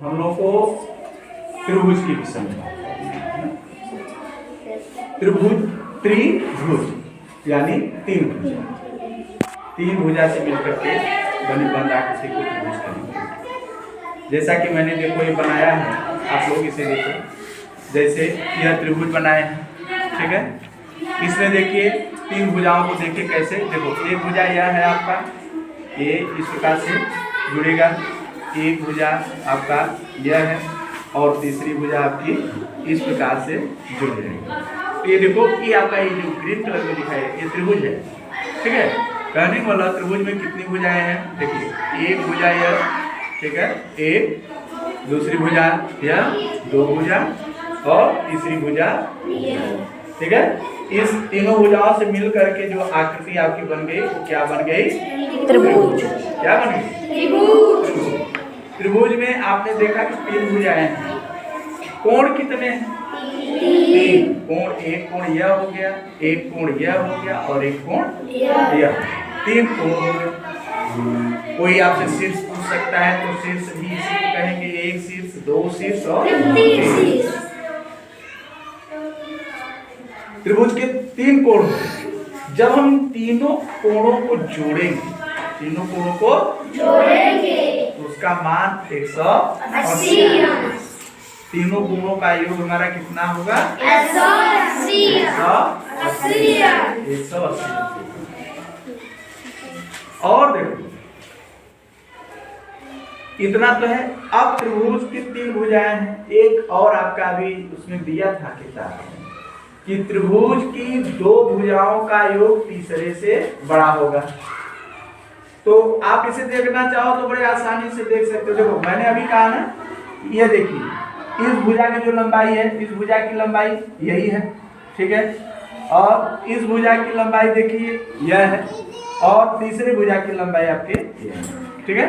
हम लोग को त्रिभुज की विषय में त्रिभुज यानी तीन भुजा से मिलकर के बन आकृति को त्रिभुज करेंगे। जैसा कि मैंने देखो ये बनाया है, आप लोग इसे देखो। जैसे यह त्रिभुज बनाया है, ठीक है। इसमें देखिए तीन भुजाओं को देखिए कैसे। देखो एक भुजा यह है आपका, ये इस प्रकार से जुड़ेगा। एक भुजा आपका यह है और तीसरी भुजा आपकी इस प्रकार से जुड़ जाएगी। तो ये देखो कि आपका ये जो ग्रीन कलर में दिखा है ये त्रिभुज है, ठीक है। कहने वाला त्रिभुज में कितनी भुजाएं हैं, देखिए एक भुजा यह, ठीक है, एक, दूसरी भुजा यह, दो भुजा और तीसरी भुजा, ठीक है। इस तीनों भुजाओं से मिल करके जो आकृति आपकी बन गई वो क्या बन गई, त्रिभुज। क्या बन गई, त्रिभुज। त्रिभुज में आपने देखा कि तीन भुजाएं हैं। कोण कितने हैं, तीन कोण। एक कोण यह हो गया, एक कोण यह हो गया और एक कोण यह, तीन कोण हो गए। कोई आपसे शीर्ष पूछ सकता है तो शीर्ष भी इसी को कहेंगे, एक शीर्ष, दो शीर्ष और तीन। त्रिभुज के तीन कोण होंगे। जब हम तीनों कोणों को जोड़ेंगे, तीनों कोणों को जोड़ेंगे तो उसका मान 180। तीनों कोणों का योग हमारा कितना होगा, 180। और देखो इतना तो है। अब त्रिभुज की तीन भुजाएं हैं। एक और आपका अभी उसमें दिया था किताब कि त्रिभुज की दो भुजाओं का योग तीसरे से बड़ा होगा। तो आप इसे देखना चाहो तो बड़े आसानी से देख सकते हो। देखो मैंने अभी कहा ना, ये देखिए इस भुजा की जो लंबाई है, इस भुजा की लंबाई यही है, ठीक है। और इस भुजा की लंबाई देखिए यह है और तीसरी भुजा की लंबाई आपके यह है, ठीक है।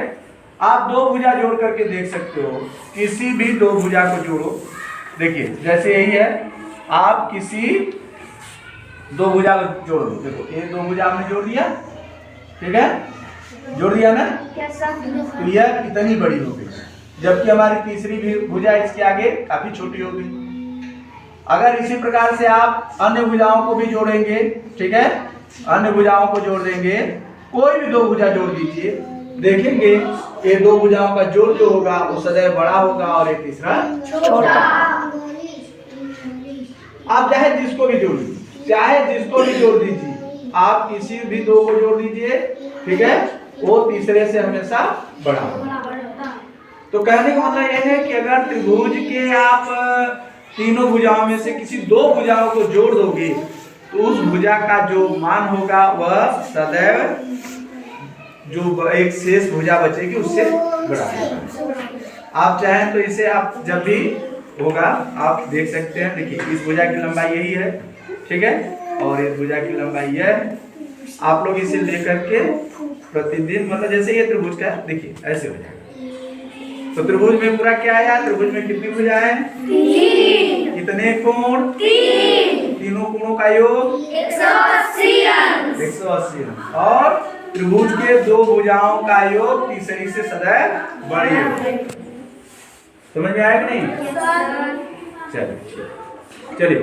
आप दो भुजा जोड़ करके देख सकते हो। किसी भी दो भुजा को जोड़ो, देखिए जैसे यही है, आप किसी दो भुजा को जोड़ दो। देखो ये दो भुजा हमने जोड़ दिया, ठीक है, जोड़ दिया ना, तो यह कितनी बड़ी हो गई, जबकि हमारी तीसरी भी भुजा इसके आगे काफी छोटी हो गई। अगर इसी प्रकार से आप अन्य भुजाओं को भी जोड़ेंगे, ठीक है, अन्य भुजाओं को जोड़ देंगे, कोई भी दो भुजा जोड़ दीजिए, देखेंगे ये दो भुजाओं का जोड़ जो होगा वो सदैव बड़ा होगा और एक तीसरा छोटा। आप चाहे जिसको भी जोड़ दीजिए, चाहे जिसको भी जोड़ दीजिए, आप किसी भी दो को जोड़ दीजिए, ठीक है, वो तीसरे से हमेशा बड़ा होगा। तो कहने का मतलब यह है कि अगर त्रिभुज के आप तीनों भुजाओं में से किसी दो भुजाओं को जोड़ दोगे तो उस भुजा का जो मान होगा वह सदैव जो एक शेष भुजा बचेगी उससे बड़ा होगा। आप चाहें तो इसे आप जब भी होगा आप देख सकते हैं। देखिए इस भुजा की लंबाई यही है, ठीक है, और इस भुजा की लंबाई यह है। आप लोग इसे लेकर के प्रतिदिन, मतलब जैसे ये त्रिभुज का देखिए ऐसे हो जाएगा। तो त्रिभुज में पूरा क्या आया, त्रिभुज में कितनी भुजाएं, तीन। कितने कोण, तीन। तीनों कोणों का योग 180 और त्रिभुज के दो भुजाओं का योग तीसरी से सदैव बड़ी होगी। समझ में आया कि नहीं, चलिए चलिए।